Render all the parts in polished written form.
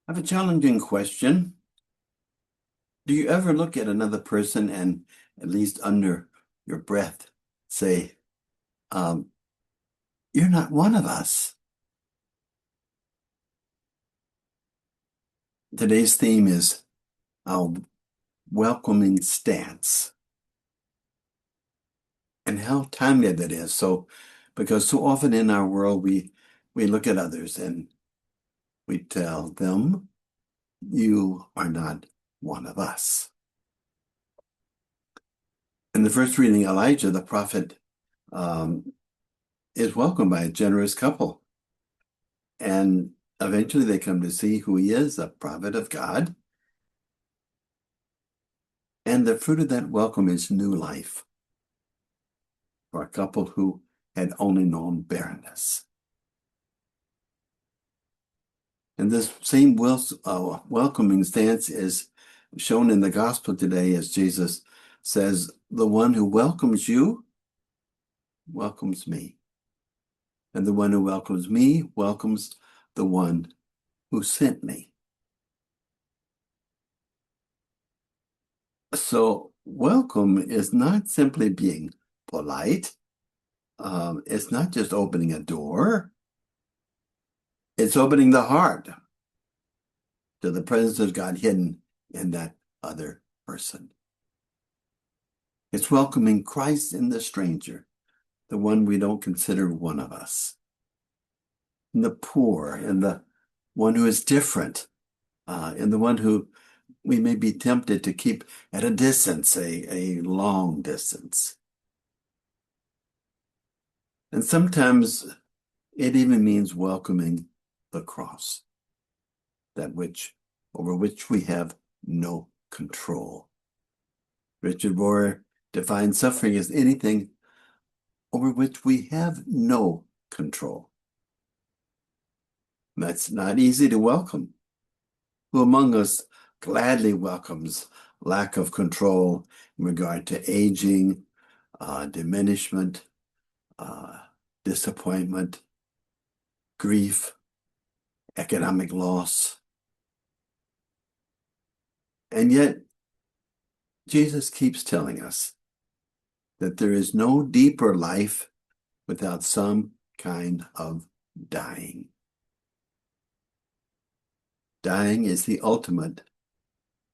I have a challenging question. Do you ever look at another person and, at least under your breath, say, um, you're not one of us? Today's theme is our welcoming stance and how timely that is. Because so often in our world, we look at others and we tell them, you are not one of us. In the first reading, Elijah, the prophet, um, is welcomed by a generous couple. And eventually they come to see who he is, a prophet of God. And the fruit of that welcome is new life for a couple who had only known barrenness. And this same welcoming stance is shown in the gospel today as Jesus says, the one who welcomes you welcomes me. And the one who welcomes me welcomes the one who sent me. So welcome is not simply being polite. It's not just opening a door. It's opening the heart to the presence of God hidden in that other person. It's welcoming Christ in the stranger, the one we don't consider one of us, and the poor, and the one who is different, and the one who we may be tempted to keep at a distance, a long distance. And sometimes it even means welcoming the cross, that which over which we have no control. Richard Rohr defines suffering as anything over which we have no control. That's not easy to welcome. Who among us gladly welcomes lack of control in regard to aging, diminishment, disappointment, grief, economic loss? And yet, Jesus keeps telling us that there is no deeper life without some kind of dying. Dying is the ultimate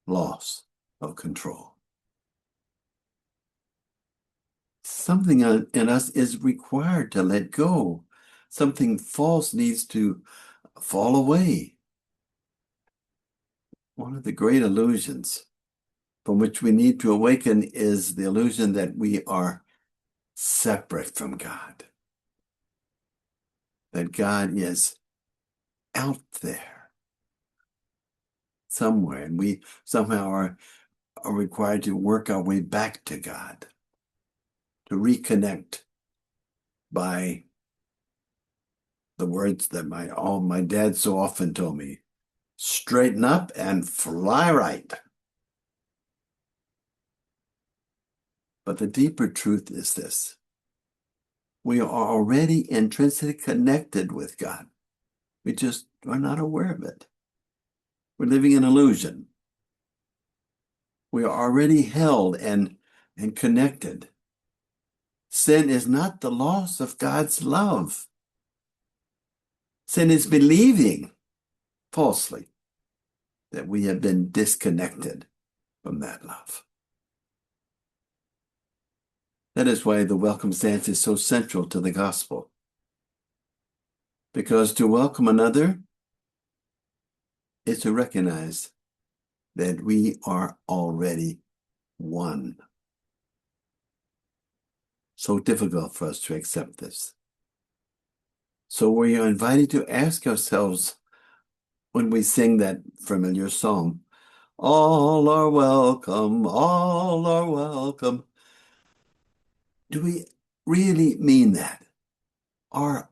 loss of control. Something in us is required to let go. Something false needs to fall away. One of the great illusions from which we need to awaken is the illusion that we are separate from God, that God is out there somewhere, and we somehow are required to work our way back to God, to reconnect by the words that my dad so often told me, straighten up and fly right. But the deeper truth is this: we are already intrinsically connected with God. We just are not aware of it. We're living in illusion. We are already held and connected. Sin is not the loss of God's love. Sin is believing falsely that we have been disconnected from that love. That is why the welcome stance is so central to the gospel. Because to welcome another is to recognize that we are already one. So difficult for us to accept this. So we are invited to ask ourselves when we sing that familiar song, all are welcome, all are welcome. Do we really mean that? Are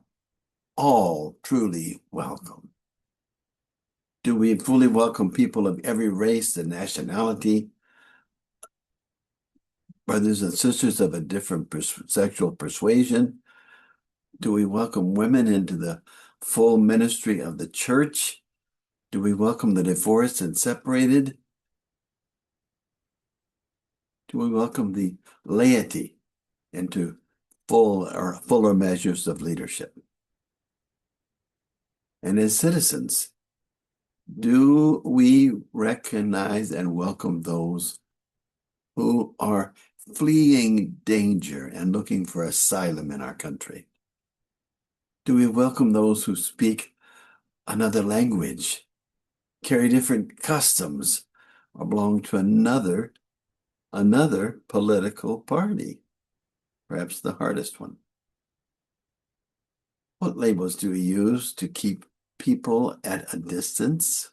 all truly welcome? Do we fully welcome people of every race and nationality, brothers and sisters of a different sexual persuasion? Do we welcome women into the full ministry of the church? Do we welcome the divorced and separated? Do we welcome the laity into fuller measures of leadership? And as citizens, do we recognize and welcome those who are fleeing danger and looking for asylum in our country? Do we welcome those who speak another language, carry different customs, or belong to another political party, perhaps the hardest one? What labels do we use to keep people at a distance?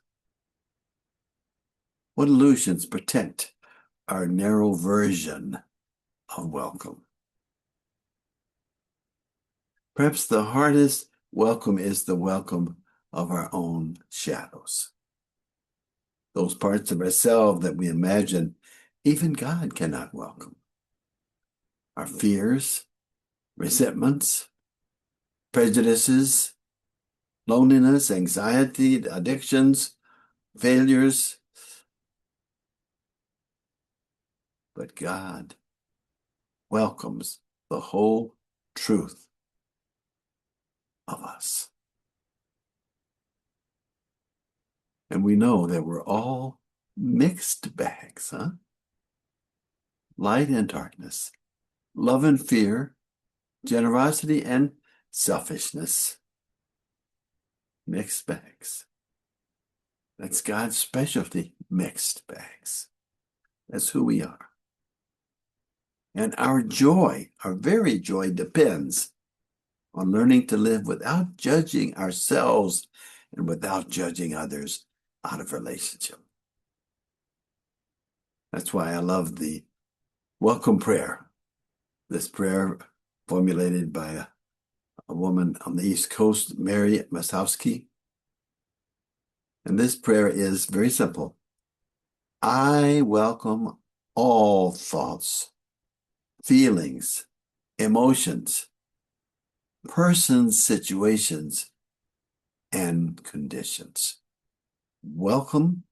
What illusions protect our narrow version of welcome? Perhaps the hardest welcome is the welcome of our own shadows. Those parts of ourselves that we imagine even God cannot welcome. Our fears, resentments, prejudices, loneliness, anxiety, addictions, failures. But God welcomes the whole truth of us. And we know that we're all mixed bags, huh? Light and darkness, love and fear, generosity and selfishness. Mixed bags. That's God's specialty, mixed bags. That's who we are. And our joy, our very joy, depends on learning to live without judging ourselves and without judging others out of relationship. That's why I love the welcome prayer. This prayer formulated by a woman on the East Coast, Mary Masowski. And this prayer is very simple. I welcome all thoughts, feelings, emotions, persons, situations, and conditions. Welcome,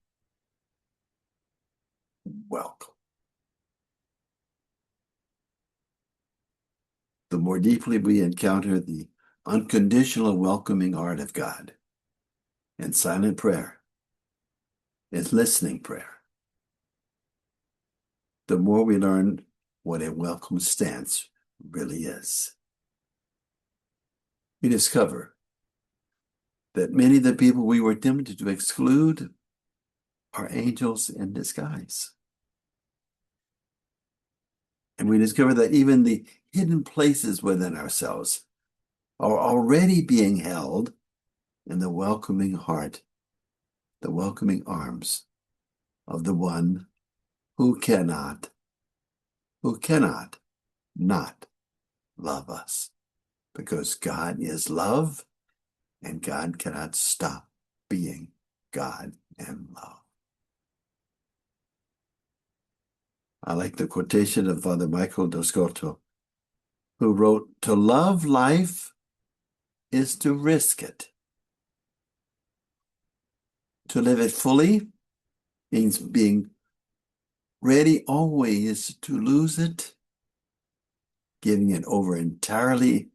welcome. The more deeply we encounter the unconditional welcoming heart of God in silent prayer, in listening prayer, the more we learn what a welcome stance really is. We discover that many of the people we were tempted to exclude are angels in disguise. And we discover that even the hidden places within ourselves are already being held in the welcoming heart, the welcoming arms of the one who cannot not love us. Because God is love, and God cannot stop being God and love. I like the quotation of Father Michael Doscotto, who wrote, "To love life is to risk it. To live it fully means being ready always to lose it, giving it over entirely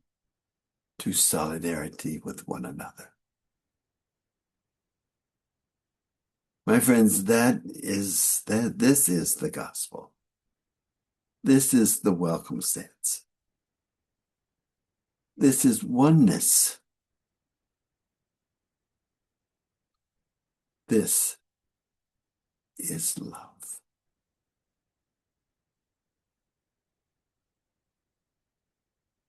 to solidarity with one another." My friends, this is the gospel. This is the welcome stance. This is oneness. This is love.